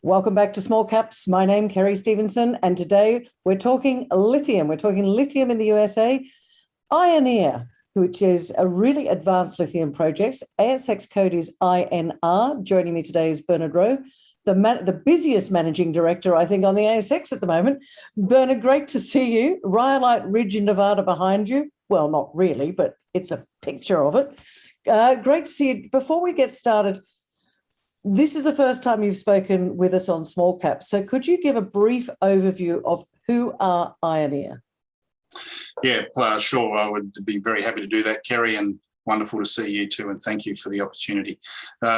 Welcome back to Small Caps. My name is Kerry Stevenson, and today we're talking lithium. We're talking lithium in the USA. Ioneer, which is a really advanced lithium project. ASX code is INR. Joining me today is Bernard Rowe, the busiest managing director, I think, on the ASX at the moment. Bernard, great to see you. Rhyolite Ridge in Nevada behind you. Well, not really, but it's a picture of it. Great to see you. Before we get started, this is the first time you've spoken with us on Small Caps. So could you give a brief overview of who are Ioneer? Yeah, sure. I would be very happy to do that, Kerry, and wonderful to see you too, and thank you for the opportunity.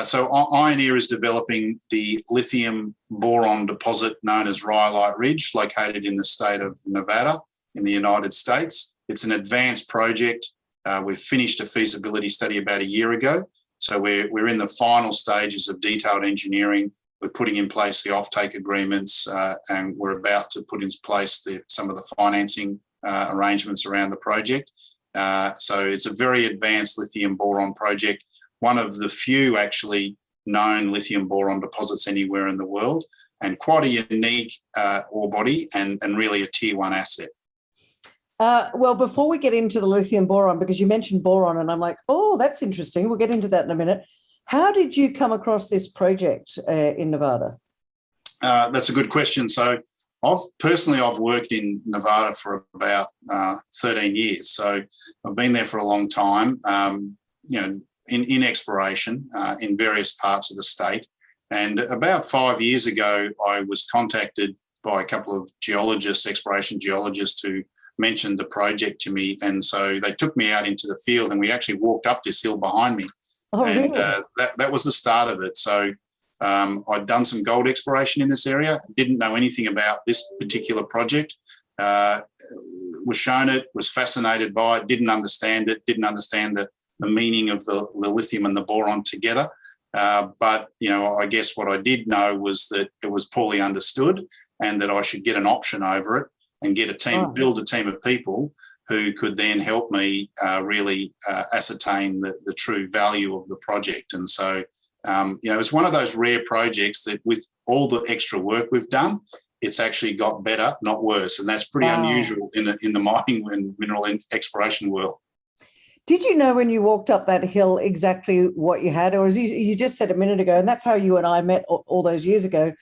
So Ioneer is developing the lithium boron deposit known as Rhyolite Ridge, located in the state of Nevada in the United States. It's an advanced project. We've finished a feasibility study about a year ago. So we're in the final stages of detailed engineering. We're putting in place the offtake agreements, and we're about to put in place some of the financing arrangements around the project. So it's a very advanced lithium boron project, one of the few actually known lithium boron deposits anywhere in the world, and quite a unique ore body and really a tier one asset. Well, before we get into the lithium boron, because you mentioned boron and I'm like, oh, that's interesting. We'll get into that in a minute. How did you come across this project in Nevada? That's a good question. So I've worked in Nevada for about 13 years. So I've been there for a long time, in exploration in various parts of the state. And about 5 years ago, I was contacted by a couple of geologists, exploration geologists, who mentioned the project to me. And so they took me out into the field and we actually walked up this hill behind me. Oh, and really? that was the start of it. So I'd done some gold exploration in this area, didn't know anything about this particular project, was shown it, was fascinated by it, didn't understand the meaning of the lithium and the boron together. But, I guess what I did know was that it was poorly understood and that I should get an option over it and get a team, build a team of people who could then help me really ascertain the true value of the project. And so, it's one of those rare projects that with all the extra work we've done, it's actually got better, not worse. And that's pretty unusual in the mining and mineral exploration world. Did you know when you walked up that hill exactly what you had? Or as you just said a minute ago, and that's how you and I met all those years ago,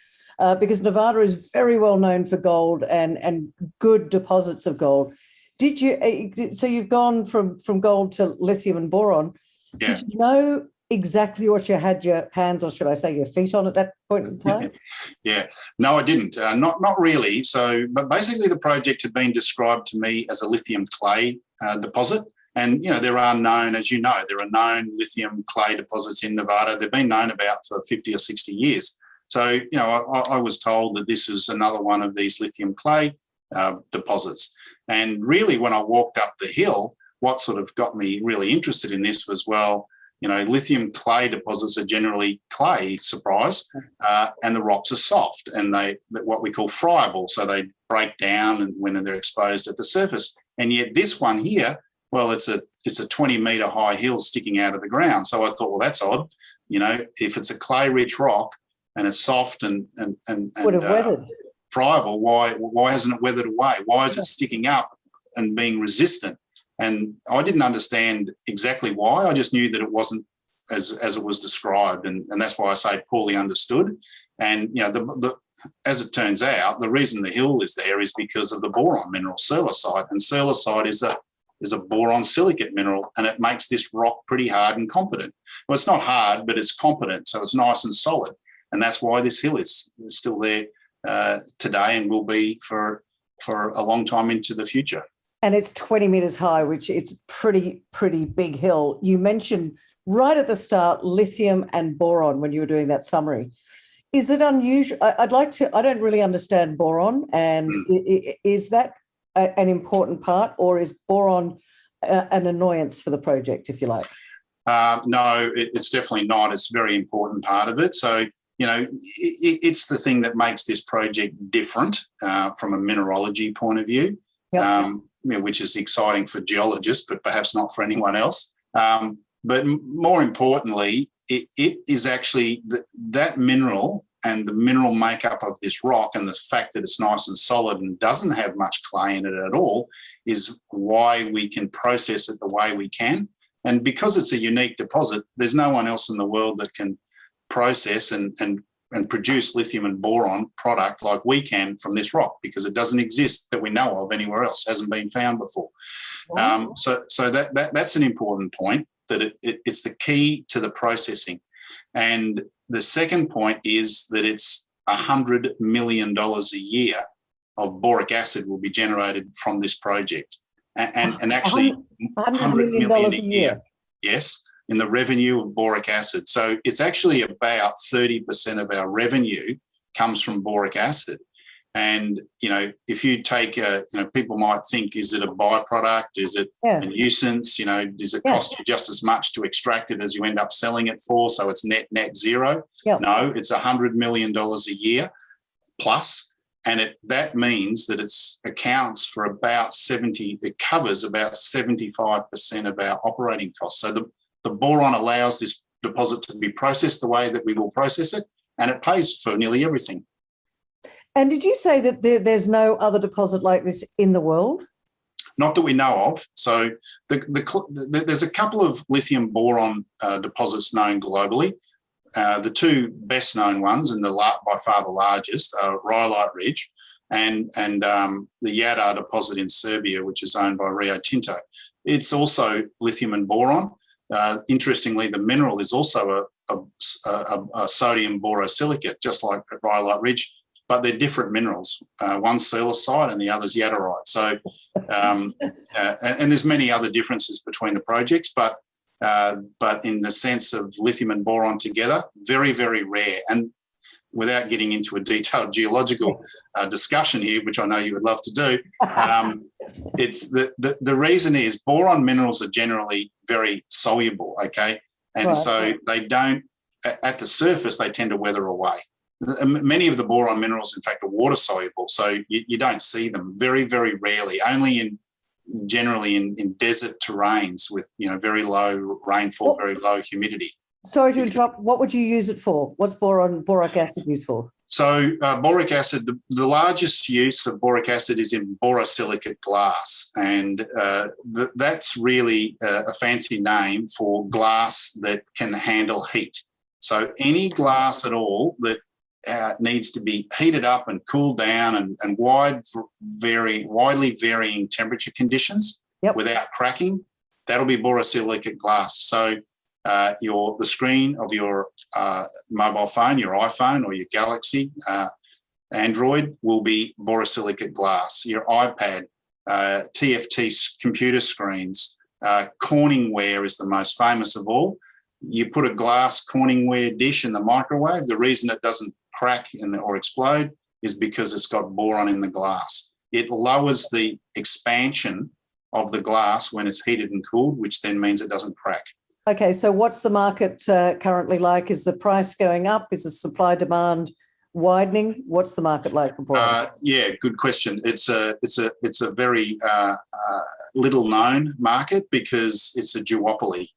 because Nevada is very well known for gold and good deposits of gold. Did you? So you've gone from gold to lithium and boron. Yeah. Did you know exactly what you had your hands, or should I say your feet on at that point in time? Yeah. No, I didn't. Not really. So, but basically the project had been described to me as a lithium clay deposit. And, there are known lithium clay deposits in Nevada. They've been known about for 50 or 60 years. So, I was told that this was another one of these lithium clay deposits. And really, when I walked up the hill, what sort of got me really interested in this was, lithium clay deposits are generally clay, surprise, and the rocks are soft and they what we call friable, so they break down and when they're exposed at the surface. And yet this one here, well, it's a 20-metre high hill sticking out of the ground. So I thought, well, that's odd. If it's a clay-rich rock and it's soft and would have weathered. Friable, why hasn't it weathered away? Why is it sticking up and being resistant? And I didn't understand exactly why. I just knew that it wasn't as it was described, and that's why I say poorly understood. And as it turns out, the reason the hill is there is because of the boron mineral serlicite, and serlicite is a boron silicate mineral, and it makes this rock pretty hard and competent. Well, it's not hard, but it's competent, so it's nice and solid, and that's why this hill is still there today and will be for a long time into the future. And it's 20 metres high, which is pretty big hill. You mentioned right at the start lithium and boron when you were doing that summary. Is it unusual? I don't really understand boron, and is that an important part, or is boron an annoyance for the project, if you like? No, it's definitely not. It's a very important part of it. So, it's the thing that makes this project different from a mineralogy point of view. Yep. Which is exciting for geologists, but perhaps not for anyone else. But more importantly, it is actually that mineral and the mineral makeup of this rock and the fact that it's nice and solid and doesn't have much clay in it at all is why we can process it the way we can. And because it's a unique deposit, there's no one else in the world that can process and produce lithium and boron product like we can from this rock, because it doesn't exist that we know of anywhere else, hasn't been found before. Wow. So that's an important point, that it's the key to the processing. And the second point is that it's $100 million a year of boric acid will be generated from this project. And actually $100 million a year. Yes, in the revenue of boric acid. So it's actually about 30% of our revenue comes from boric acid. And, if you take, people might think, is it a byproduct? Is it a nuisance? Does it cost you just as much to extract it as you end up selling it for? So it's net zero. Yep. No, it's $100 million a year plus. And that means that it accounts for it covers about 75% of our operating costs. So the boron allows this deposit to be processed the way that we will process it, and it pays for nearly everything. And did you say that there's no other deposit like this in the world? Not that we know of. So there's a couple of lithium boron deposits known globally. The two best known ones, and by far the largest, are Rhyolite Ridge and the Jadar deposit in Serbia, which is owned by Rio Tinto. It's also lithium and boron. Interestingly, the mineral is also a sodium borosilicate, just like at Rhyolite Ridge, but they're different minerals. One's siliciite and the other's jadarite. So, and there's many other differences between the projects, but in the sense of lithium and boron together, very, very rare. And without getting into a detailed geological discussion here, which I know you would love to do, it's the reason is boron minerals are generally very soluble, okay? And right. So they don't, at the surface, they tend to weather away. Many of the boron minerals, in fact, are water soluble, so you don't see them very, very rarely, only generally in desert terrains with very low rainfall, very low humidity. Sorry to interrupt. What would you use it for? What's boric acid used for? So boric acid, the largest use of boric acid is in borosilicate glass, and that's really a fancy name for glass that can handle heat. So any glass at all that needs to be heated up and cooled down and widely varying temperature conditions without cracking, that'll be borosilicate glass. So the screen of your mobile phone, your iPhone or your Galaxy Android will be borosilicate glass. Your iPad, TFT computer screens, Corningware is the most famous of all. You put a glass Corningware dish in the microwave. The reason it doesn't crack or explode is because it's got boron in the glass. It lowers the expansion of the glass when it's heated and cooled, which then means it doesn't crack. Okay, so what's the market currently like? Is the price going up? Is the supply-demand widening? What's the market like for boron? Yeah, good question. It's a very little-known market because it's a duopoly.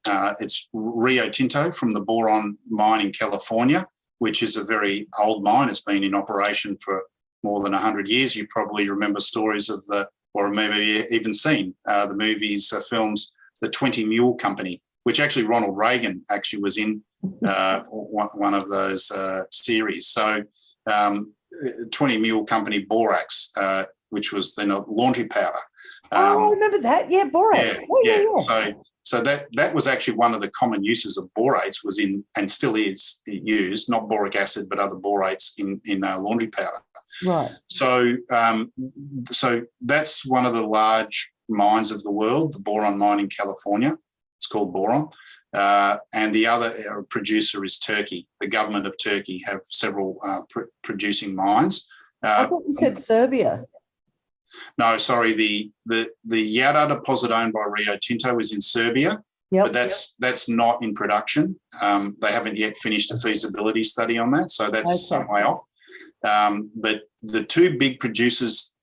It's Rio Tinto from the boron mine in California, which is a very old mine. It's been in operation for more than 100 years. You probably remember stories of or maybe even seen the movies, films, the 20 Mule Company, which actually Ronald Reagan actually was in one of those series. So 20 Mule Company Borax, which was then a laundry powder. I remember that. Yeah, borax. Yeah. So that was actually one of the common uses of borates was in, and still is used, not boric acid, but other borates in laundry powder. Right. So that's one of the large mines of the world, the boron mine in California. It's called boron. And the other producer is Turkey. The government of Turkey have several producing mines. I thought you said Serbia. No, sorry. The Jadar deposit owned by Rio Tinto is in Serbia, but that's not in production. They haven't yet finished a feasibility study on that, so that's some way off. But the two big producers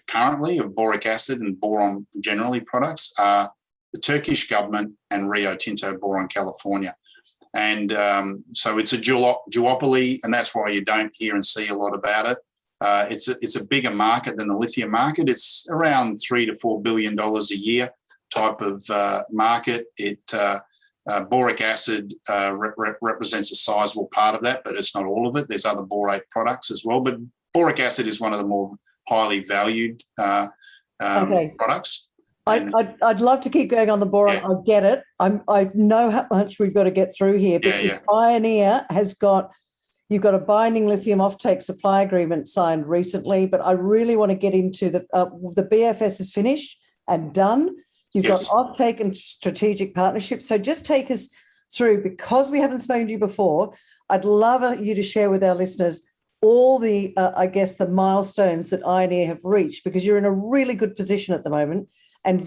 currently of boric acid and boron generally products are the Turkish government and Rio Tinto Boron California. And so it's a duopoly, and that's why you don't hear and see a lot about it. It's a bigger market than the lithium market. It's around $3 to $4 billion a year type of market. Boric acid represents a sizable part of that, but it's not all of it. There's other borate products as well, but boric acid is one of the more highly valued products. I'd love to keep going on the boron. I get it. I know how much we've got to get through here, because Ioneer has got, you've got a binding lithium offtake supply agreement signed recently, but I really want to get into the BFS is finished and done. You've got offtake and strategic partnerships. So just take us through, because we haven't spoken to you before, I'd love you to share with our listeners all the, I guess, the milestones that Ioneer have reached, because you're in a really good position at the moment. And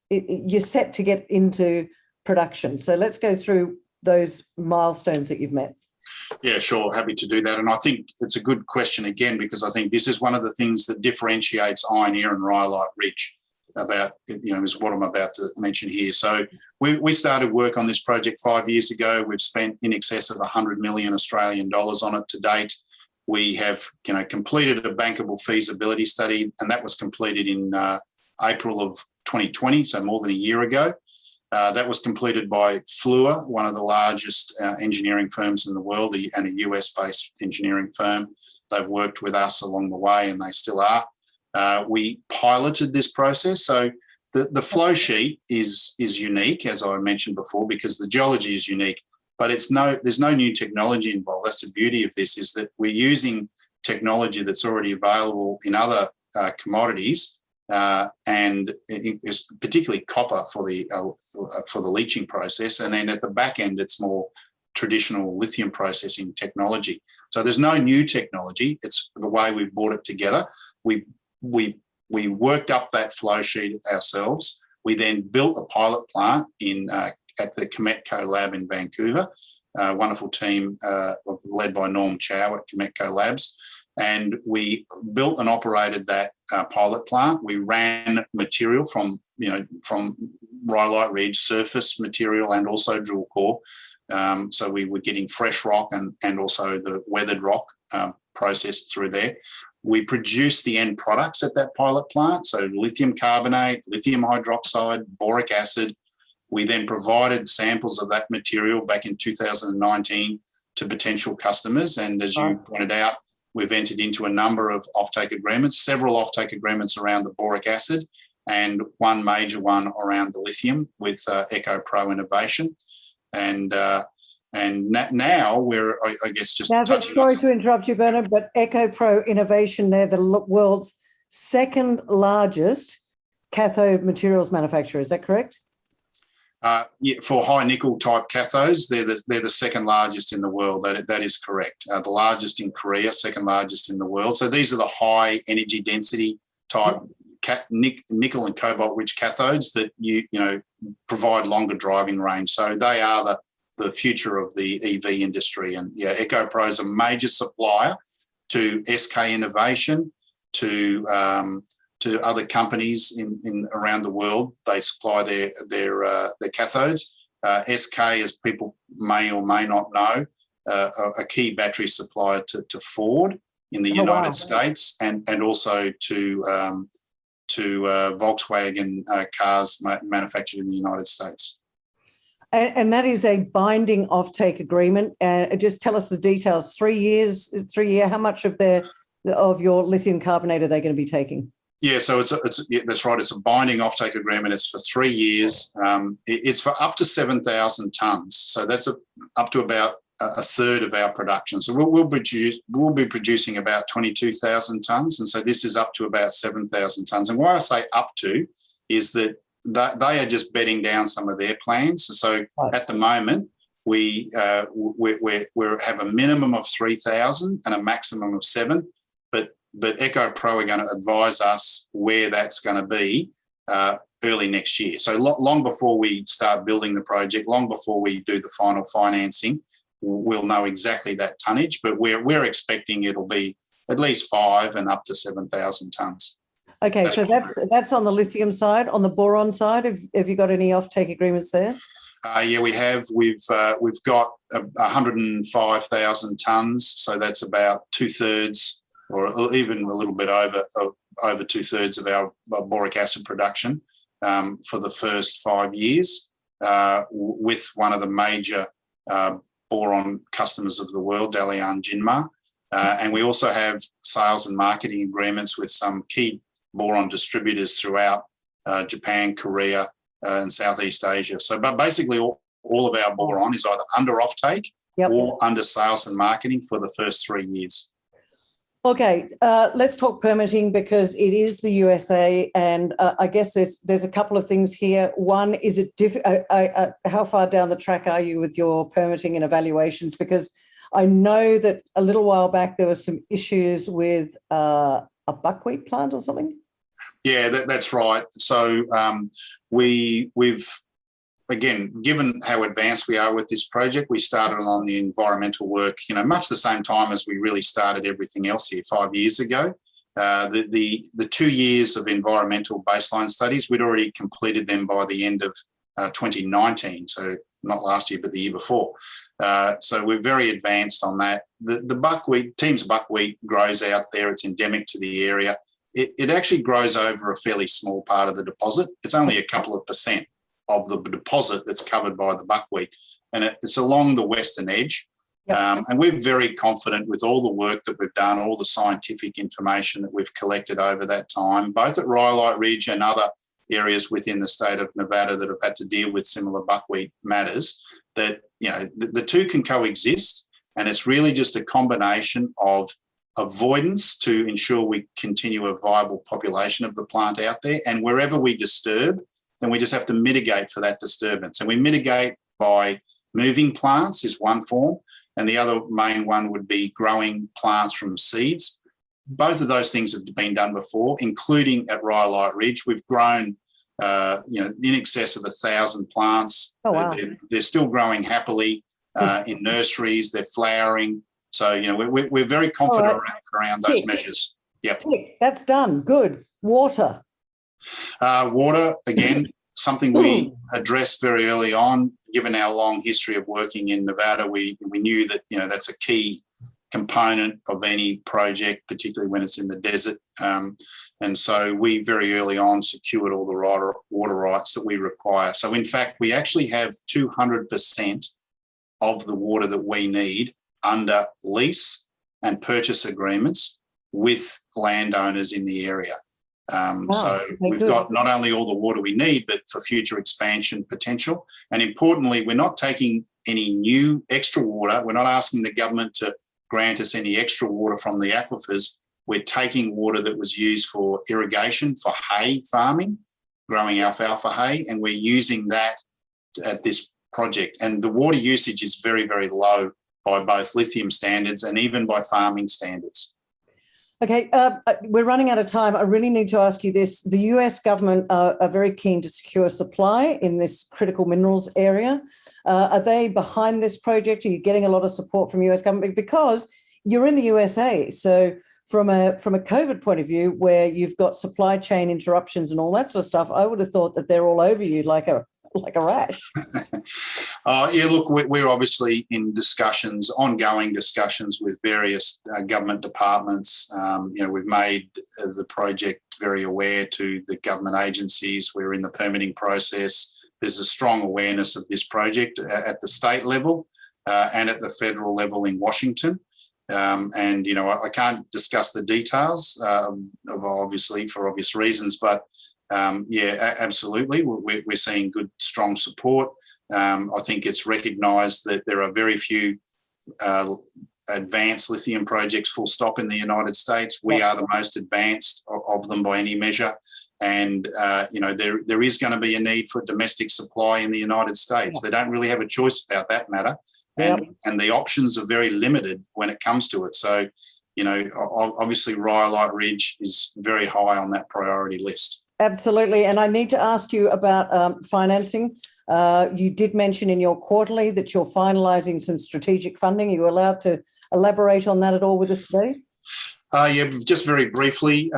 you're set to get into production. So let's go through those milestones that you've met. Yeah, sure. Happy to do that. And I think it's a good question again, because I think this is one of the things that differentiates Ioneer and Rhyolite Ridge about, is what I'm about to mention here. So we started work on this project 5 years ago. We've spent in excess of 100 million Australian dollars on it to date. We have completed a bankable feasibility study, and that was completed in April of 2020, so more than a year ago. That was completed by Fluor, one of the largest engineering firms in the world, and a US-based engineering firm. They've worked with us along the way, and they still are. We piloted this process. So the flow sheet is unique, as I mentioned before, because the geology is unique, but there's no new technology involved. That's the beauty of this, is that we're using technology that's already available in other commodities, and particularly copper for the leaching process. And then at the back end, it's more traditional lithium processing technology. So there's no new technology. It's the way we've brought it together. We worked up that flow sheet ourselves. We then built a pilot plant at the Cametco lab in Vancouver, a wonderful team led by Norm Chow at Cametco Labs. And we built and operated that pilot plant. We ran material from Rhyolite Ridge, surface material, and also drill core. So we were getting fresh rock and also the weathered rock processed through there. We produced the end products at that pilot plant, so lithium carbonate, lithium hydroxide, boric acid. We then provided samples of that material back in 2019 to potential customers. And as you pointed out, we've entered into a number of offtake agreements, several offtake agreements around the boric acid, and one major one around the lithium with EcoPro Innovation. And now we're, I guess, just sorry to interrupt you, Bernard, but EcoPro Innovation, they're the world's second largest cathode materials manufacturer. Is that correct? For high nickel type cathodes, they're the second largest in the world. That is correct. The largest in Korea, second largest in the world. So these are the high energy density type nickel and cobalt rich cathodes that provide longer driving range. So they are the future of the EV industry. And EcoPro is a major supplier to SK Innovation, to other companies in around the world. They supply their cathodes. SK, as people may or may not know, a key battery supplier to Ford in the United States, and also to Volkswagen cars manufactured in the United States. And that is a binding offtake agreement. Just tell us the details. 3 years, how much of your lithium carbonate are they going to be taking? Yeah, so that's right. It's a binding offtake agreement. It's for 3 years. It's for up to 7,000 tonnes. So that's up to about a third of our production. So we'll be producing about 22,000 tonnes, and so this is up to about 7,000 tonnes. And why I say up to is that they are just bedding down some of their plans. So at the moment, we have a minimum of 3,000 and a maximum of 7, but EcoPro are going to advise us where that's going to be early next year. So long before we start building the project, long before we do the final financing, we'll know exactly that tonnage, but we're expecting it'll be at least 5 and up to 7,000 tonnes. Okay, so that's on the lithium side. On the boron side, have you got any offtake agreements there? Yeah, we have. We've got 105,000 tonnes, so that's about 2/3, or even a little bit over 2/3 of our boric acid production for the first 5 years, with one of the major boron customers of the world, Dalian Jinmar. And we also have sales and marketing agreements with some key boron distributors throughout Japan, Korea, and Southeast Asia. So, but basically, all of our boron is either under offtake or under sales and marketing for the first 3 years. Okay, let's talk permitting, because it is the USA, and I guess there's a couple of things here. One, is it how far down the track are you with your permitting and evaluations? Because I know that a little while back there were some issues with a buckwheat plant or something. Yeah, that's right. So we've, again, given how advanced we are with this project, we started on the environmental work, much the same time as we really started everything else here 5 years ago. The 2 years of environmental baseline studies, we'd already completed them by the end of 2019, so not last year, but the year before. So we're very advanced on that. The buckwheat, Teams buckwheat grows out there. It's endemic to the area. It actually grows over a fairly small part of the deposit. It's only a couple of percent of the deposit that's covered by the buckwheat, and it's along the western edge. And we're very confident with all the work that we've done, all the scientific information that we've collected over that time, both at Rhyolite Ridge and other areas within the state of Nevada that have had to deal with similar buckwheat matters, that the two can coexist, and it's really just a combination of avoidance to ensure we continue a viable population of the plant out there, and wherever we disturb, then we just have to mitigate for that disturbance. And we mitigate by moving plants is one form, and the other main one would be growing plants from seeds. Both of those things have been done before, including at Rhyolite Ridge. We've grown, in excess of 1,000 plants. Oh, wow. They're still growing happily in nurseries. They're flowering. So, we're very confident around those measures. Yep. That's done. Good. Water. Water, again, something we addressed very early on. Given our long history of working in Nevada, we knew that that's a key component of any project, particularly when it's in the desert. And so we very early on secured all the water rights that we require. So in fact, we actually have 200% of the water that we need under lease and purchase agreements with landowners in the area. So we've got not only all the water we need, but for future expansion potential. And importantly, we're not taking any new extra water. We're not asking the government to grant us any extra water from the aquifers. We're taking water that was used for irrigation, for hay farming, growing alfalfa hay, and we're using that at this project. And the water usage is very, very low by both lithium standards and even by farming standards. Okay, we're running out of time. I really need to ask you this. The US government are very keen to secure supply in this critical minerals area. Are they behind this project? Are you getting a lot of support from US government? Because you're in the USA. So from a COVID point of view, where you've got supply chain interruptions and all that sort of stuff, I would have thought that they're all over you like a rash. Yeah, look, we're obviously in discussions, ongoing discussions with various government departments. We've made the project very aware to the government agencies. We're in the permitting process. There's a strong awareness of this project at the state level and at the federal level in Washington. I can't discuss the details, obviously for obvious reasons, but absolutely. We're seeing good, strong support. I think it's recognised that there are very few advanced lithium projects full stop in the United States. We are the most advanced of them by any measure. And, there is going to be a need for domestic supply in the United States. They don't really have a choice about that matter. And the options are very limited when it comes to it. So, obviously Rhyolite Ridge is very high on that priority list. Absolutely. And I need to ask you about financing. You did mention in your quarterly that you're finalising some strategic funding. Are you allowed to elaborate on that at all with us today? Yeah, just very briefly,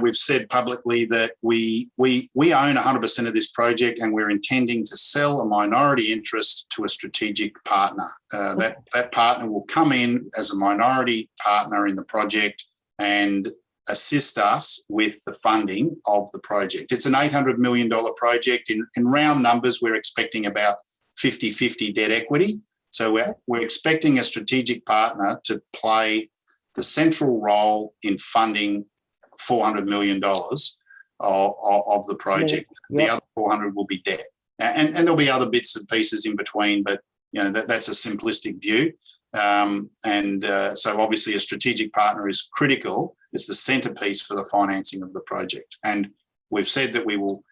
we've said publicly that we own 100% of this project, and we're intending to sell a minority interest to a strategic partner. That partner will come in as a minority partner in the project and assist us with the funding of the project. It's an $800 million project. In round numbers, we're expecting about 50-50 debt equity. So we're expecting a strategic partner to play the central role in funding $400 million of the project. Yep. The other 400 will be debt. And there'll be other bits and pieces in between, but that's a simplistic view. So obviously a strategic partner is critical. It's the centerpiece for the financing of the project. And we've said that we will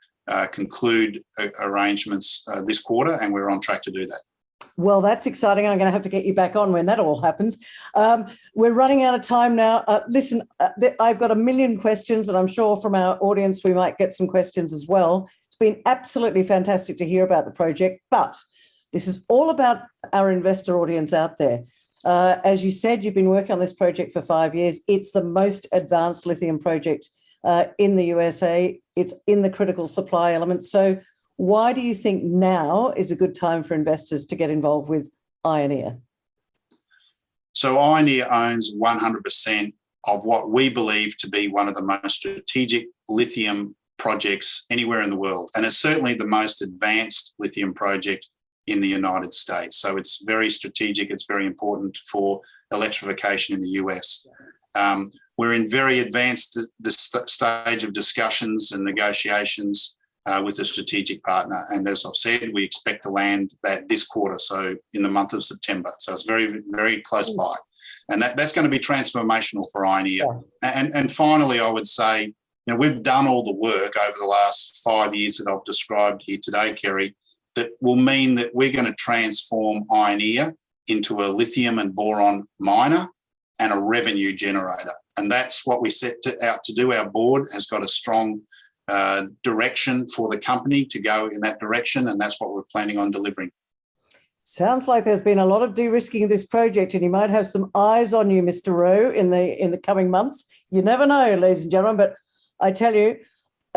conclude arrangements this quarter, and we're on track to do that. Well, that's exciting. I'm going to have to get you back on when that all happens. We're running out of time now. Listen, I've got a million questions, and I'm sure from our audience we might get some questions as well. It's been absolutely fantastic to hear about the project, but this is all about our investor audience out there. As you said, you've been working on this project for 5 years. It's the most advanced lithium project in the USA. It's in the critical supply element. So why do you think now is a good time for investors to get involved with Ioneer? So Ioneer owns 100% of what we believe to be one of the most strategic lithium projects anywhere in the world. And it's certainly the most advanced lithium project in the United States. So it's very strategic. It's very important for electrification in the US. We're in very advanced stage of discussions and negotiations with a strategic partner. And as I've said, we expect to land that this quarter, so in the month of September. So it's very, very close by. And that's going to be transformational for Ioneer. Yeah. And finally, I would say, we've done all the work over the last 5 years that I've described here today, Kerry, that will mean that we're going to transform Ioneer into a lithium and boron miner and a revenue generator. And that's what we set out to do. Our board has got a strong direction for the company to go in that direction, and that's what we're planning on delivering. Sounds like there's been a lot of de-risking of this project, and you might have some eyes on you, Mr. Rowe, in the coming months. You never know, ladies and gentlemen, but I tell you,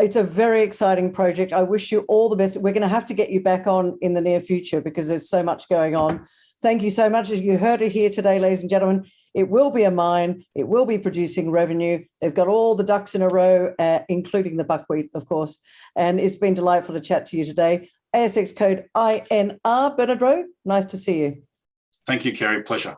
it's a very exciting project. I wish you all the best. We're going to have to get you back on in the near future because there's so much going on. Thank you so much. As you heard it here today, ladies and gentlemen, it will be a mine. It will be producing revenue. They've got all the ducks in a row, including the buckwheat, of course. And it's been delightful to chat to you today. ASX code INR. Bernard Rowe, nice to see you. Thank you, Kerry. Pleasure.